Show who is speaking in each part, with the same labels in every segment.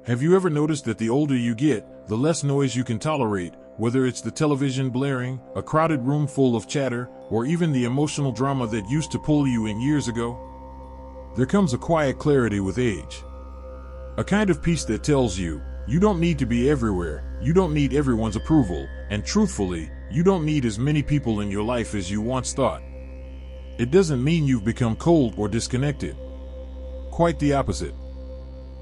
Speaker 1: Have you ever noticed that the older you get, the less noise you can tolerate, whether it's the television blaring, a crowded room full of chatter, or even the emotional drama that used to pull you in years ago? There comes a quiet clarity with age. A kind of peace that tells you, you don't need to be everywhere, you don't need everyone's approval, and truthfully, you don't need as many people in your life as you once thought. It doesn't mean you've become cold or disconnected. Quite the opposite.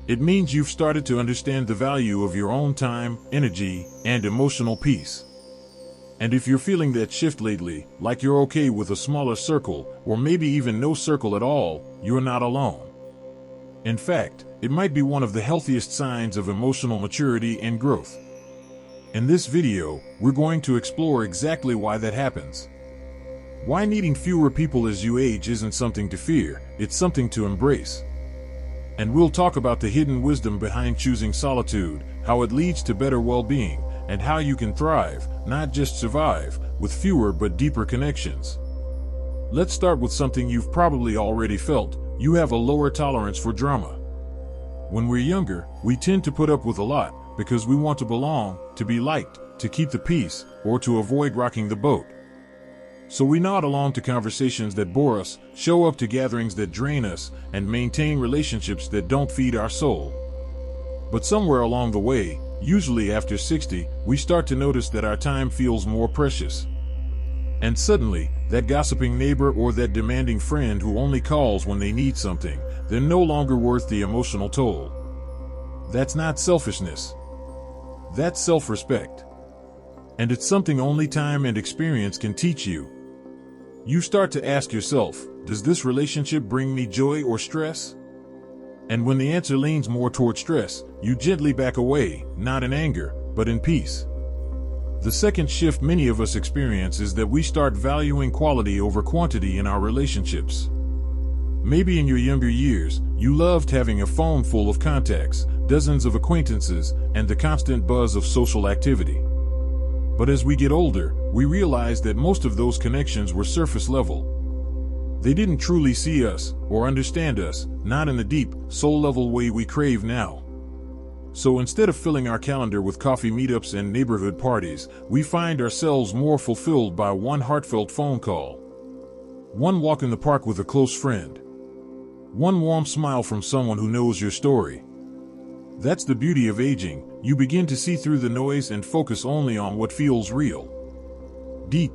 Speaker 1: It means you've started to understand the value of your own time, energy, and emotional peace. And if you're feeling that shift lately, like you're okay with a smaller circle, or maybe even no circle at all, you're not alone. In fact, it might be one of the healthiest signs of emotional maturity and growth. In this video, we're going to explore exactly why that happens. Why needing fewer people as you age isn't something to fear, it's something to embrace. And we'll talk about the hidden wisdom behind choosing solitude, how it leads to better well-being, and how you can thrive, not just survive, with fewer but deeper connections. Let's start with something you've probably already felt. You have a lower tolerance for drama. When we're younger, we tend to put up with a lot because we want to belong, to be liked, to keep the peace, or to avoid rocking the boat. So we nod along to conversations that bore us, show up to gatherings that drain us, and maintain relationships that don't feed our soul. But somewhere along the way, usually after 60, we start to notice that our time feels more precious. And suddenly, that gossiping neighbor or that demanding friend who only calls when they need something, they're no longer worth the emotional toll. That's not selfishness. That's self-respect. And it's something only time and experience can teach you. You start to ask yourself, does this relationship bring me joy or stress? And when the answer leans more toward stress, you gently back away, not in anger, but in peace. The second shift many of us experience is that we start valuing quality over quantity in our relationships. Maybe in your younger years, you loved having a phone full of contacts, dozens of acquaintances, and the constant buzz of social activity. But as we get older, we realize that most of those connections were surface level. They didn't truly see us or understand us, not in the deep, soul-level way we crave now. So instead of filling our calendar with coffee meetups and neighborhood parties, we find ourselves more fulfilled by one heartfelt phone call. One walk in the park with a close friend. One warm smile from someone who knows your story. That's the beauty of aging. You begin to see through the noise and focus only on what feels real, deep,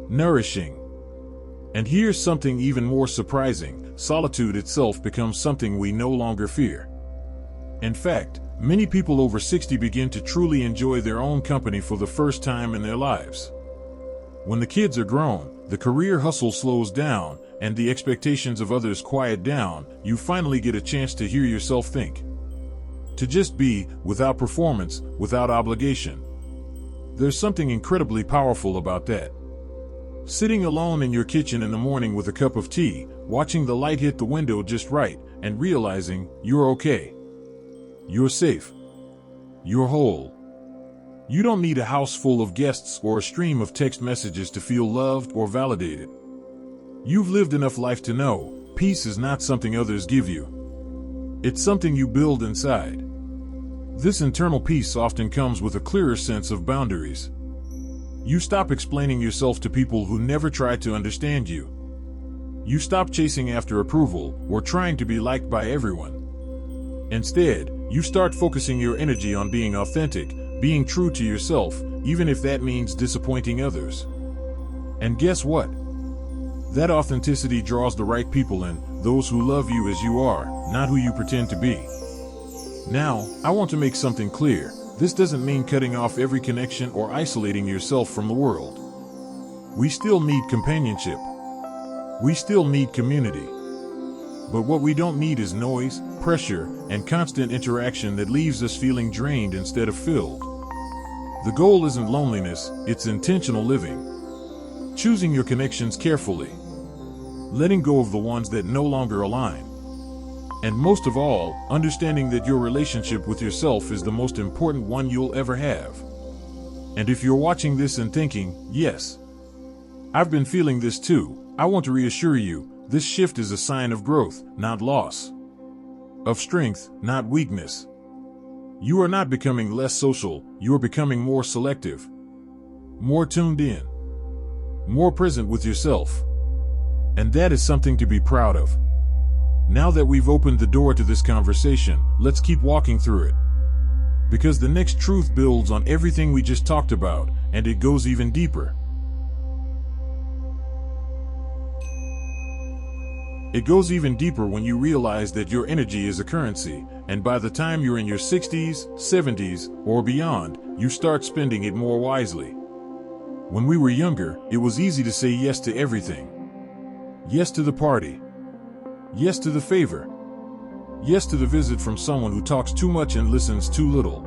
Speaker 1: nourishing. And here's something even more surprising: solitude itself becomes something we no longer fear. In fact, many people over 60 begin to truly enjoy their own company for the first time in their lives. When the kids are grown, the career hustle slows down, and the expectations of others quiet down, you finally get a chance to hear yourself think. To just be, without performance, without obligation. There's something incredibly powerful about that. Sitting alone in your kitchen in the morning with a cup of tea, watching the light hit the window just right, and realizing you're okay. You're safe. You're whole. You don't need a house full of guests or a stream of text messages to feel loved or validated. You've lived enough life to know peace is not something others give you. It's something you build inside. This internal peace often comes with a clearer sense of boundaries. You stop explaining yourself to people who never tried to understand you. You stop chasing after approval or trying to be liked by everyone. Instead, you start focusing your energy on being authentic, being true to yourself, even if that means disappointing others. And guess what? That authenticity draws the right people in, those who love you as you are, not who you pretend to be. Now, I want to make something clear. This doesn't mean cutting off every connection or isolating yourself from the world. We still need companionship. We still need community. But what we don't need is noise, pressure, and constant interaction that leaves us feeling drained instead of filled. The goal isn't loneliness, it's intentional living. Choosing your connections carefully. Letting go of the ones that no longer align. And most of all, understanding that your relationship with yourself is the most important one you'll ever have. And if you're watching this and thinking, yes, I've been feeling this too, I want to reassure you, this shift is a sign of growth, not loss. Of strength, not weakness. You are not becoming less social, you are becoming more selective, more tuned in, more present with yourself. And that is something to be proud of. Now that we've opened the door to this conversation, let's keep walking through it. Because the next truth builds on everything we just talked about, and it goes even deeper. It goes even deeper when you realize that your energy is a currency, and by the time you're in your 60s, 70s, or beyond, you start spending it more wisely. When we were younger, it was easy to say yes to everything. Yes to the party. Yes to the favor. Yes to the visit from someone who talks too much and listens too little.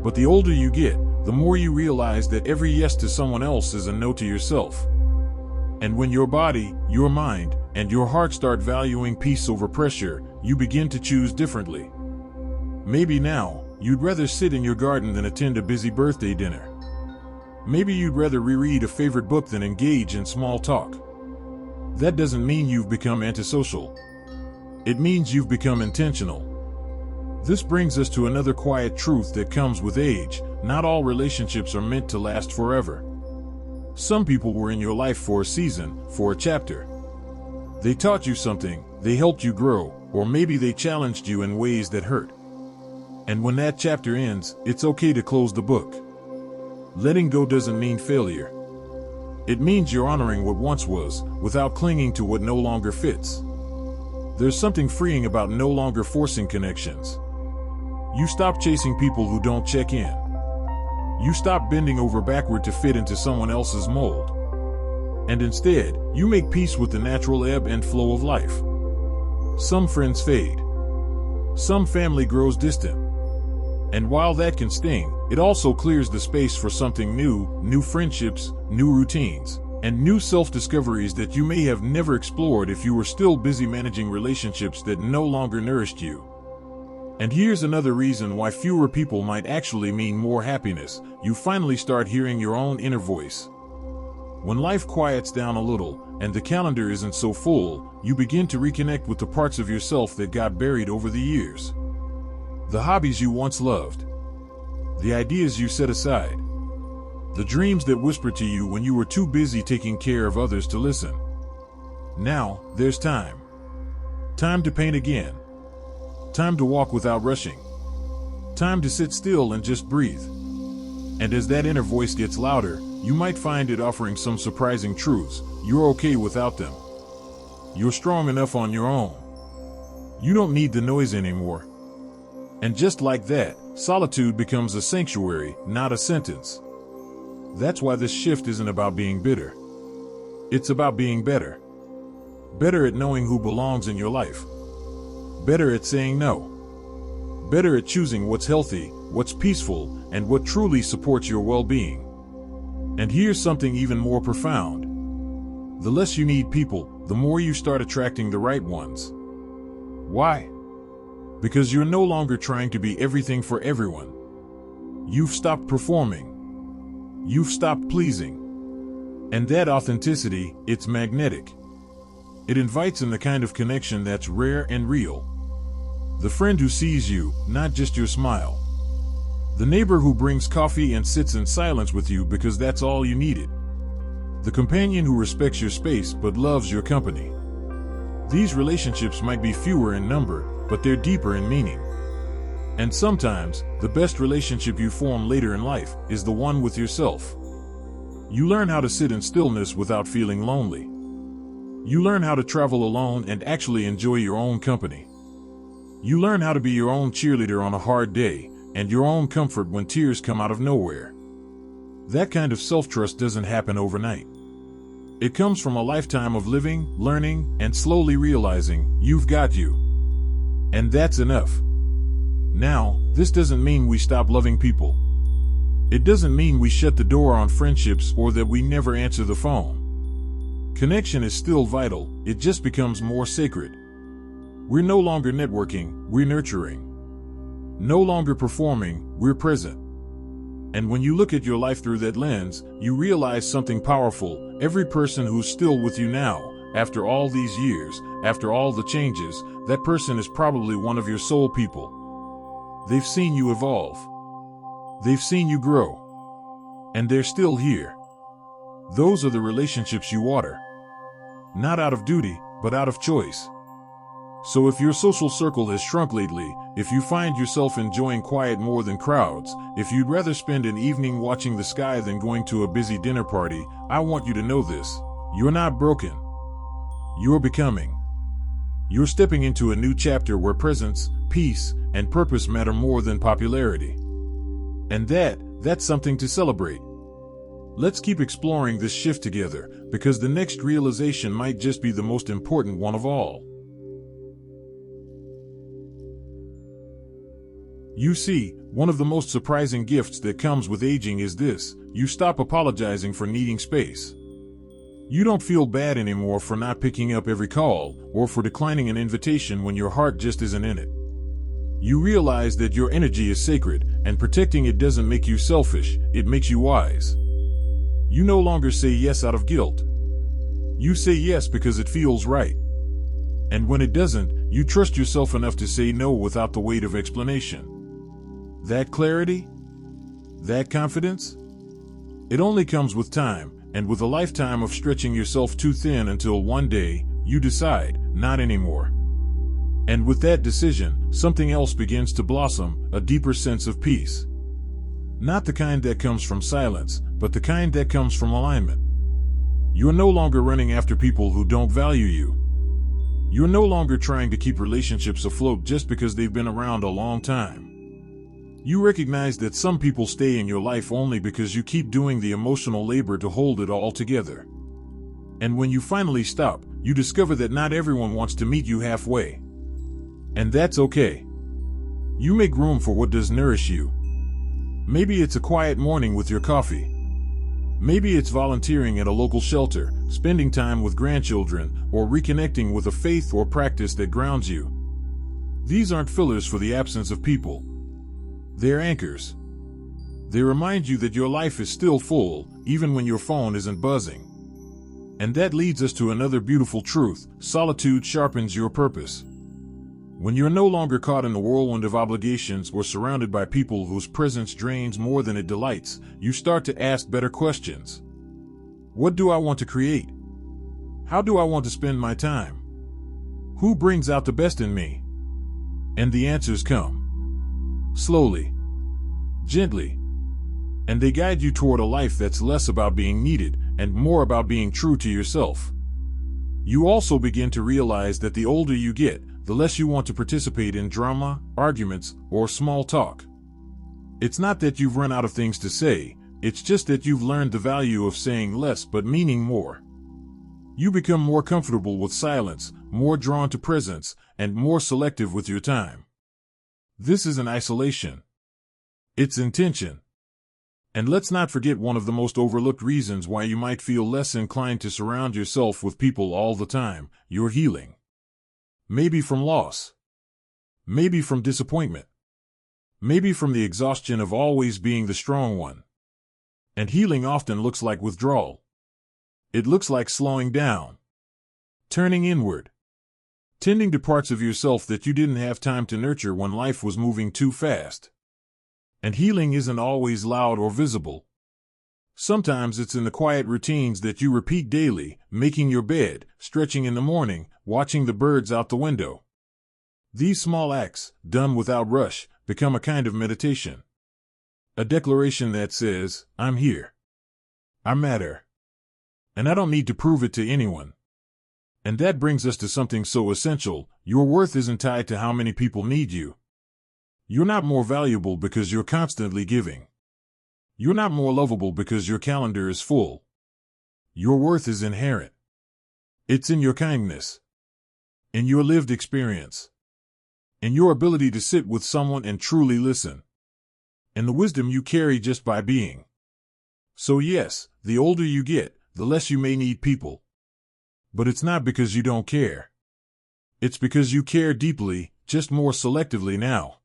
Speaker 1: But the older you get, the more you realize that every yes to someone else is a no to yourself. And when your body, your mind, and your heart start valuing peace over pressure, you begin to choose differently. Maybe now, you'd rather sit in your garden than attend a busy birthday dinner. Maybe you'd rather reread a favorite book than engage in small talk. That doesn't mean you've become antisocial. It means you've become intentional. This brings us to another quiet truth that comes with age. Not all relationships are meant to last forever. Some people were in your life for a season, for a chapter. They taught you something, they helped you grow, or maybe they challenged you in ways that hurt. And when that chapter ends, it's okay to close the book. Letting go doesn't mean failure. It means you're honoring what once was, without clinging to what no longer fits. There's something freeing about no longer forcing connections. You stop chasing people who don't check in. You stop bending over backward to fit into someone else's mold. And instead, you make peace with the natural ebb and flow of life. Some friends fade. Some family grows distant. And while that can sting, it also clears the space for something new friendships, new routines, and new self-discoveries that you may have never explored if you were still busy managing relationships that no longer nourished you. And here's another reason why fewer people might actually mean more happiness. You finally start hearing your own inner voice. When life quiets down a little, and the calendar isn't so full, you begin to reconnect with the parts of yourself that got buried over the years. The hobbies you once loved. The ideas you set aside. The dreams that whispered to you when you were too busy taking care of others to listen. Now, there's time. Time to paint again. Time to walk without rushing. Time to sit still and just breathe. And as that inner voice gets louder, you might find it offering some surprising truths. You're okay without them. You're strong enough on your own. You don't need the noise anymore. And just like that, solitude becomes a sanctuary, not a sentence. That's why this shift isn't about being bitter. It's about being better. Better at knowing who belongs in your life. Better at saying no. Better at choosing what's healthy, what's peaceful, and what truly supports your well-being. And here's something even more profound. The less you need people, the more you start attracting the right ones. Why? Because you're no longer trying to be everything for everyone. You've stopped performing. You've stopped pleasing. And that authenticity, it's magnetic. It invites in the kind of connection that's rare and real. The friend who sees you, not just your smile. The neighbor who brings coffee and sits in silence with you because that's all you needed. The companion who respects your space but loves your company. These relationships might be fewer in number, but they're deeper in meaning. And sometimes, the best relationship you form later in life is the one with yourself. You learn how to sit in stillness without feeling lonely. You learn how to travel alone and actually enjoy your own company. You learn how to be your own cheerleader on a hard day, and your own comfort when tears come out of nowhere. That kind of self-trust doesn't happen overnight. It comes from a lifetime of living, learning, and slowly realizing you've got you. And that's enough. Now, this doesn't mean we stop loving people. It doesn't mean we shut the door on friendships or that we never answer the phone. Connection is still vital, it just becomes more sacred. We're no longer networking, we're nurturing. No longer performing, we're present. And when you look at your life through that lens, you realize something powerful. Every person who's still with you now, after all these years, after all the changes, that person is probably one of your soul people. They've seen you evolve. They've seen you grow. And they're still here. Those are the relationships you water. Not out of duty, but out of choice. So if your social circle has shrunk lately, if you find yourself enjoying quiet more than crowds, if you'd rather spend an evening watching the sky than going to a busy dinner party, I want you to know this. You're not broken. You're becoming. You're stepping into a new chapter where presence, peace, and purpose matter more than popularity. And that's something to celebrate. Let's keep exploring this shift together, because the next realization might just be the most important one of all. You see, one of the most surprising gifts that comes with aging is this: you stop apologizing for needing space. You don't feel bad anymore for not picking up every call, or for declining an invitation when your heart just isn't in it. You realize that your energy is sacred, and protecting it doesn't make you selfish, it makes you wise. You no longer say yes out of guilt. You say yes because it feels right. And when it doesn't, you trust yourself enough to say no without the weight of explanation. That clarity? That confidence? It only comes with time, and with a lifetime of stretching yourself too thin until one day, you decide, not anymore. And with that decision, something else begins to blossom, a deeper sense of peace. Not the kind that comes from silence, but the kind that comes from alignment. You're no longer running after people who don't value you. You're no longer trying to keep relationships afloat just because they've been around a long time. You recognize that some people stay in your life only because you keep doing the emotional labor to hold it all together. And when you finally stop, you discover that not everyone wants to meet you halfway. And that's okay. You make room for what does nourish you. Maybe it's a quiet morning with your coffee. Maybe it's volunteering at a local shelter, spending time with grandchildren, or reconnecting with a faith or practice that grounds you. These aren't fillers for the absence of people. They're anchors. They remind you that your life is still full, even when your phone isn't buzzing. And that leads us to another beautiful truth: solitude sharpens your purpose. When you're no longer caught in the whirlwind of obligations or surrounded by people whose presence drains more than it delights, you start to ask better questions. What do I want to create? How do I want to spend my time? Who brings out the best in me? And the answers come. Slowly. Gently. And they guide you toward a life that's less about being needed and more about being true to yourself. You also begin to realize that the older you get, the less you want to participate in drama, arguments, or small talk. It's not that you've run out of things to say, it's just that you've learned the value of saying less but meaning more. You become more comfortable with silence, more drawn to presence, and more selective with your time. This isn't isolation. It's intention. And let's not forget one of the most overlooked reasons why you might feel less inclined to surround yourself with people all the time: your healing. Maybe from loss. Maybe from disappointment. Maybe from the exhaustion of always being the strong one. And healing often looks like withdrawal. It looks like slowing down. Turning inward. Tending to parts of yourself that you didn't have time to nurture when life was moving too fast. And healing isn't always loud or visible. Sometimes it's in the quiet routines that you repeat daily: making your bed, stretching in the morning, watching the birds out the window. These small acts, done without rush, become a kind of meditation. A declaration that says, I'm here. I matter. And I don't need to prove it to anyone. And that brings us to something so essential: your worth isn't tied to how many people need you. You're not more valuable because you're constantly giving. You're not more lovable because your calendar is full. Your worth is inherent. It's in your kindness. In your lived experience. In your ability to sit with someone and truly listen. In the wisdom you carry just by being. So yes, the older you get, the less you may need people. But it's not because you don't care. It's because you care deeply, just more selectively now.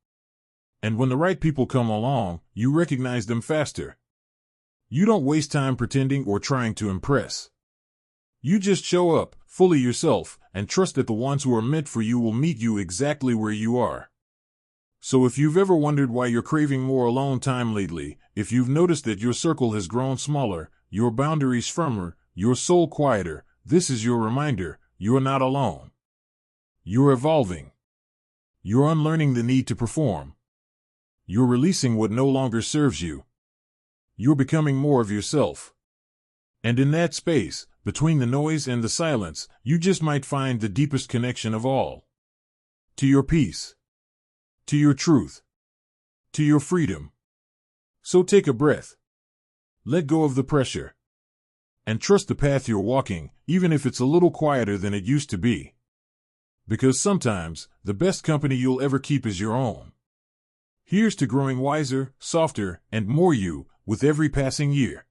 Speaker 1: And when the right people come along, you recognize them faster. You don't waste time pretending or trying to impress. You just show up, fully yourself, and trust that the ones who are meant for you will meet you exactly where you are. So if you've ever wondered why you're craving more alone time lately, if you've noticed that your circle has grown smaller, your boundaries firmer, your soul quieter, this is your reminder: you're not alone. You're evolving. You're unlearning the need to perform. You're releasing what no longer serves you. You're becoming more of yourself. And in that space, between the noise and the silence, you just might find the deepest connection of all. To your peace. To your truth. To your freedom. So take a breath. Let go of the pressure. And trust the path you're walking, even if it's a little quieter than it used to be. Because sometimes, the best company you'll ever keep is your own. Here's to growing wiser, softer, and more you, with every passing year.